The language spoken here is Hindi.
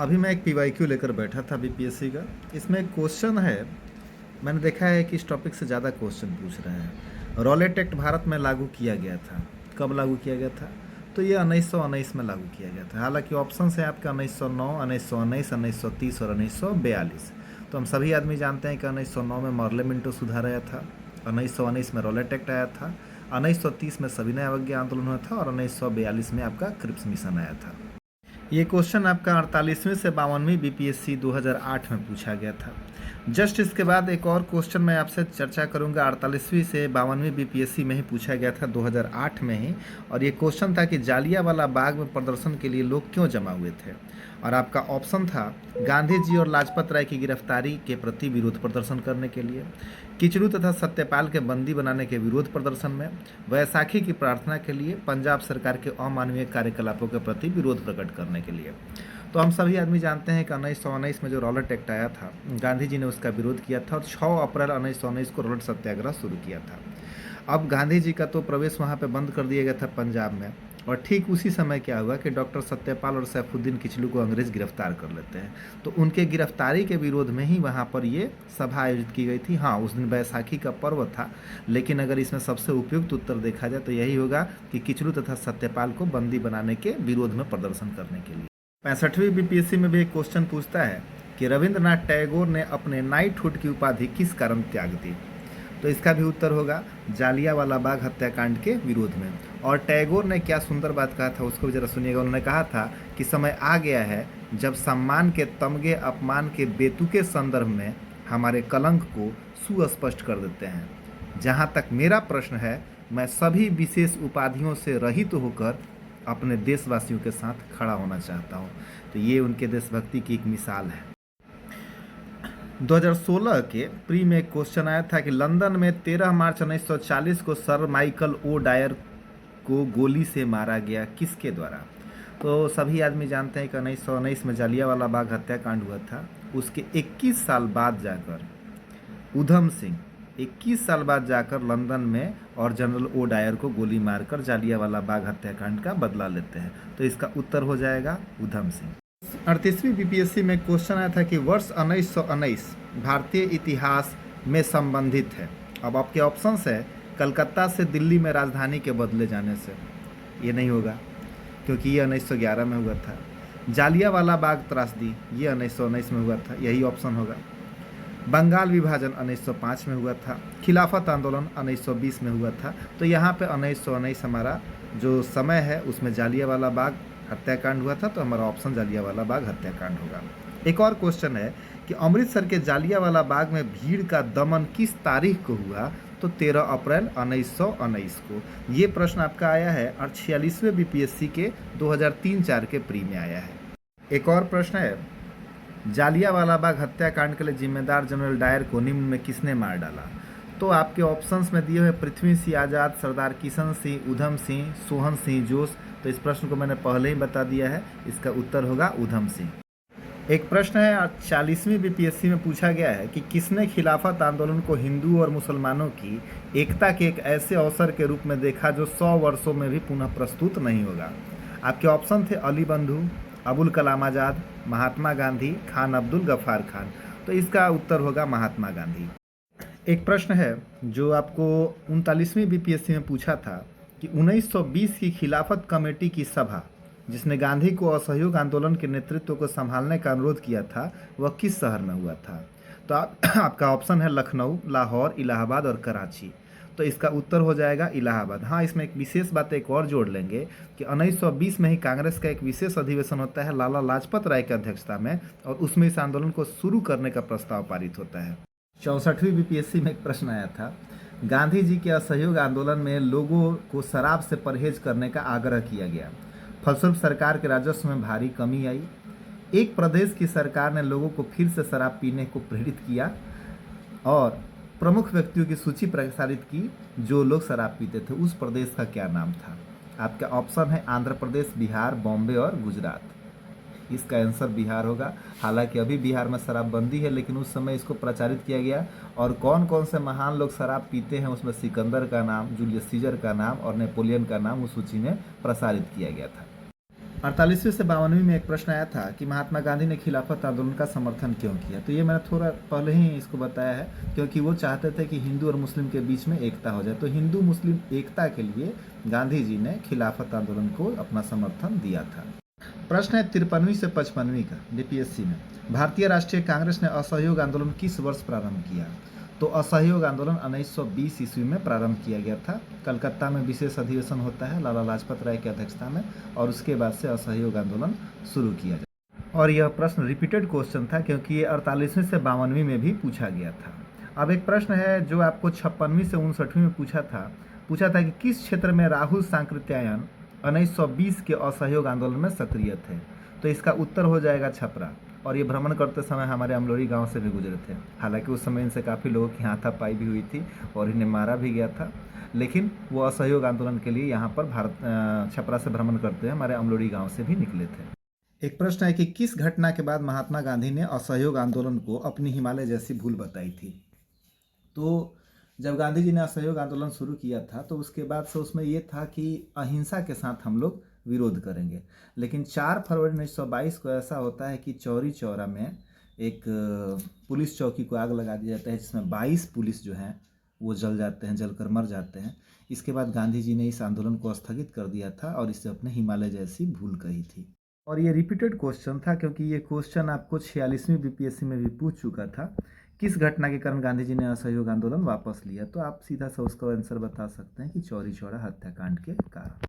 अभी मैं एक पीवाईक्यू लेकर बैठा था बीपीएससी का। इसमें एक क्वेश्चन है, मैंने देखा है कि इस टॉपिक से ज़्यादा क्वेश्चन पूछ रहे हैं। रॉलेट एक्ट भारत में लागू किया गया था, कब लागू किया गया था? तो ये 1919 में लागू किया गया था। हालांकि ऑप्शन है आपका 1909, 1919, 1930 और 1942। तो हम सभी आदमी जानते हैं कि 1909 में मॉर्ले मिंटो सुधार आया था, 1919 में रॉलेट एक्ट आया था, 1930 में सविनय अवज्ञा आंदोलन हुआ था और 1942 में आपका क्रिप्स मिशन आया था। ये क्वेश्चन आपका 48वीं से 52वीं बीपीएससी 2008 में पूछा गया था। जस्ट इसके बाद एक और क्वेश्चन मैं आपसे चर्चा करूंगा, 48वीं से 52वीं बीपीएससी में ही पूछा गया था 2008 में ही। और ये क्वेश्चन था कि जालियांवाला बाग में प्रदर्शन के लिए लोग क्यों जमा हुए थे। और आपका ऑप्शन था गांधी जी और लाजपत राय की गिरफ्तारी के प्रति विरोध प्रदर्शन करने के लिए, किचलू तथा सत्यपाल के बंदी बनाने के विरोध प्रदर्शन में, वैसाखी की प्रार्थना के लिए, पंजाब सरकार के अमानवीय कार्यकलापों के प्रति विरोध प्रकट करने के लिए। तो हम सभी आदमी जानते हैं कि 1919 में जो रॉलेट एक्ट आया था, गांधी जी ने उसका विरोध किया था और 6 अप्रैल 1919 को रॉलेट सत्याग्रह शुरू किया था। अब गांधी जी का तो प्रवेश वहाँ पे बंद कर दिया गया था पंजाब में, और ठीक उसी समय क्या हुआ कि डॉक्टर सत्यपाल और सैफुद्दीन किचलू को अंग्रेज गिरफ्तार कर लेते हैं। तो उनके गिरफ्तारी के विरोध में ही वहाँ पर ये सभा आयोजित की गई थी। हाँ, उस दिन बैसाखी का पर्व था, लेकिन अगर इसमें सबसे उपयुक्त उत्तर देखा जाए तो यही होगा कि किचलू तथा सत्यपाल को बंदी बनाने के विरोध में प्रदर्शन करने के लिए। 65वीं बीपीएससी में भी एक क्वेश्चन पूछता है कि रविंद्रनाथ टैगोर ने अपने नाइटहुड की उपाधि किस कारण त्याग दी। तो इसका भी उत्तर होगा जालियांवाला बाग हत्याकांड के विरोध में। और टैगोर ने क्या सुंदर बात कहा था, उसको भी जरा सुनिएगा। उन्होंने कहा था कि समय आ गया है जब सम्मान के तमगे अपमान के बेतुके संदर्भ में हमारे कलंक को सुस्पष्ट कर देते हैं। जहाँ तक मेरा प्रश्न है, मैं सभी विशेष उपाधियों से रहित होकर अपने देशवासियों के साथ खड़ा होना चाहता हूँ। तो ये उनके देशभक्ति की एक मिसाल है। 2016 के प्री में एक क्वेश्चन आया था कि लंदन में 13 मार्च 1940 को सर माइकल ओ डायर को गोली से मारा गया, किसके द्वारा? तो सभी आदमी जानते हैं कि 1919 में जालियांवाला बाग हत्याकांड हुआ था। उसके 21 साल बाद जाकर उधम सिंह 21 साल बाद जाकर लंदन में और जनरल ओ डायर को गोली मारकर जालियांवाला बाग हत्याकांड का बदला लेते हैं। तो इसका उत्तर हो जाएगा उधम सिंह। 38वीं बीपीएससी में क्वेश्चन आया था कि वर्ष 1919 भारतीय इतिहास में संबंधित है। अब आपके ऑप्शंस है कलकत्ता से दिल्ली में राजधानी के बदले जाने से, ये नहीं होगा क्योंकि ये 1911 में हुआ था। जालियांवाला बाग त्रासदी ये 1919 में हुआ था, यही ऑप्शन होगा। बंगाल विभाजन 1905 में हुआ था। खिलाफत आंदोलन 1920 में हुआ था। तो यहाँ पे 1919 हमारा जो समय है उसमें जालियांवाला बाग हत्याकांड हुआ था, तो हमारा ऑप्शन जालियांवाला बाग हत्याकांड होगा। एक और क्वेश्चन है कि अमृतसर के जालियांवाला बाग में भीड़ का दमन किस तारीख को हुआ? तो 13 अप्रैल 1919 को। ये प्रश्न आपका आया है और 46वें बीपीएससी के 2003-04 के प्री में आया है। एक और प्रश्न है जालियांवाला बाग हत्याकांड के लिए जिम्मेदार जनरल डायर को निम्न में किसने मार डाला? तो आपके ऑप्शंस में दिए हुए पृथ्वी सिंह आज़ाद, सरदार किशन सिंह, उधम सिंह, सोहन सिंह जोश। तो इस प्रश्न को मैंने पहले ही बता दिया है, इसका उत्तर होगा उधम सिंह। एक प्रश्न है 40वीं बीपीएससी में पूछा गया है कि किसने खिलाफत आंदोलन को हिंदू और मुसलमानों की एकता के एक ऐसे अवसर के रूप में देखा जो 100 वर्षों में भी पुनः प्रस्तुत नहीं होगा? आपके ऑप्शन थे अली बंधु, अबुल कलाम आज़ाद, महात्मा गांधी, खान अब्दुल गफ्फार खान। तो इसका उत्तर होगा महात्मा गांधी। एक प्रश्न है जो आपको 39वीं बीपीएससी में पूछा था कि 1920 की खिलाफत कमेटी की सभा जिसने गांधी को असहयोग आंदोलन के नेतृत्व को संभालने का अनुरोध किया था, वह किस शहर में हुआ था? तो आपका ऑप्शन है लखनऊ, लाहौर, इलाहाबाद और कराची। तो इसका उत्तर हो जाएगा इलाहाबाद। हाँ, इसमें एक विशेष बात एक और जोड़ लेंगे कि 1920 में ही कांग्रेस का एक विशेष अधिवेशन होता है लाला लाजपत राय की अध्यक्षता में, और उसमें इस आंदोलन को शुरू करने का प्रस्ताव पारित होता है। 64वीं बीपीएससी में एक प्रश्न आया था गांधी जी के असहयोग आंदोलन में लोगों को शराब से परहेज करने का आग्रह किया गया, फलस्वरूप सरकार के राजस्व में भारी कमी आई। एक प्रदेश की सरकार ने लोगों को फिर से शराब पीने को प्रेरित किया और प्रमुख व्यक्तियों की सूची प्रसारित की जो लोग शराब पीते थे। उस प्रदेश का क्या नाम था? आपका ऑप्शन है आंध्र प्रदेश, बिहार, बॉम्बे और गुजरात। इसका आंसर बिहार होगा। हालांकि अभी बिहार में शराबबंदी है, लेकिन उस समय इसको प्रचारित किया गया। और कौन कौन से महान लोग शराब पीते हैं उसमें सिकंदर का नाम, जूलियस सीजर का नाम और नेपोलियन का नाम उस सूची में प्रसारित किया गया था। 48वीं से 52वीं में एक प्रश्न आया था कि महात्मा गांधी ने खिलाफत आंदोलन का समर्थन क्यों किया। तो ये मैंने थोड़ा पहले ही इसको बताया है, क्योंकि वो चाहते थे कि हिंदू और मुस्लिम के बीच में एकता हो जाए। तो हिंदू मुस्लिम एकता के लिए गांधी जी ने खिलाफत आंदोलन को अपना समर्थन दिया था। प्रश्न है 53वीं से 55वीं का डीपीएससी में। भारतीय राष्ट्रीय कांग्रेस ने असहयोग आंदोलन किस वर्ष प्रारंभ किया। तो असहयोग आंदोलन 1920 ईस्वी में प्रारंभ किया गया था। कलकत्ता में विशेष अधिवेशन होता है लाला लाजपत राय की अध्यक्षता में, और उसके बाद से असहयोग आंदोलन शुरू किया जाता। और यह प्रश्न रिपीटेड क्वेश्चन था, क्योंकि ये 48वीं से 52वीं में भी पूछा गया था। अब एक प्रश्न है जो आपको 56वीं से 59वीं में पूछा था कि किस क्षेत्र में राहुल सांकृत्यायन 1920 के असहयोग आंदोलन में सक्रिय थे। तो इसका उत्तर हो जाएगा छपरा। और ये भ्रमण करते समय हमारे अमलोरी गांव से भी गुजरे थे। हालांकि उस समय इनसे काफ़ी लोगों की हाथापाई भी हुई थी और इन्हें मारा भी गया था, लेकिन वो असहयोग आंदोलन के लिए यहाँ पर छपरा से भ्रमण करते हुए हमारे अमलोरी गांव से भी निकले थे। एक प्रश्न है कि किस घटना के बाद महात्मा गांधी ने असहयोग आंदोलन को अपनी हिमालय जैसी भूल बताई थी। तो जब गांधी जी ने असहयोग आंदोलन शुरू किया था तो उसके बाद से उसमें ये था कि अहिंसा के साथ हम लोग विरोध करेंगे। लेकिन 4 फरवरी 1922 को ऐसा होता है कि चौरी चौरा में एक पुलिस चौकी को आग लगा दिया जाता है, जिसमें 22 पुलिस जो हैं वो जल जाते हैं, जलकर मर जाते हैं। इसके बाद गांधी जी ने इस आंदोलन को स्थगित कर दिया था और इसे अपने हिमालय जैसी भूल कही थी। और ये रिपीटेड क्वेश्चन था, क्योंकि ये क्वेश्चन आपको 46वीं बीपीएससी में भी पूछ चुका था। किस घटना के कारण गांधी जी ने असहयोग आंदोलन वापस लिया। तो आप सीधा सा उसका आंसर बता सकते हैं कि चौरी चौरा हत्याकांड के कारण।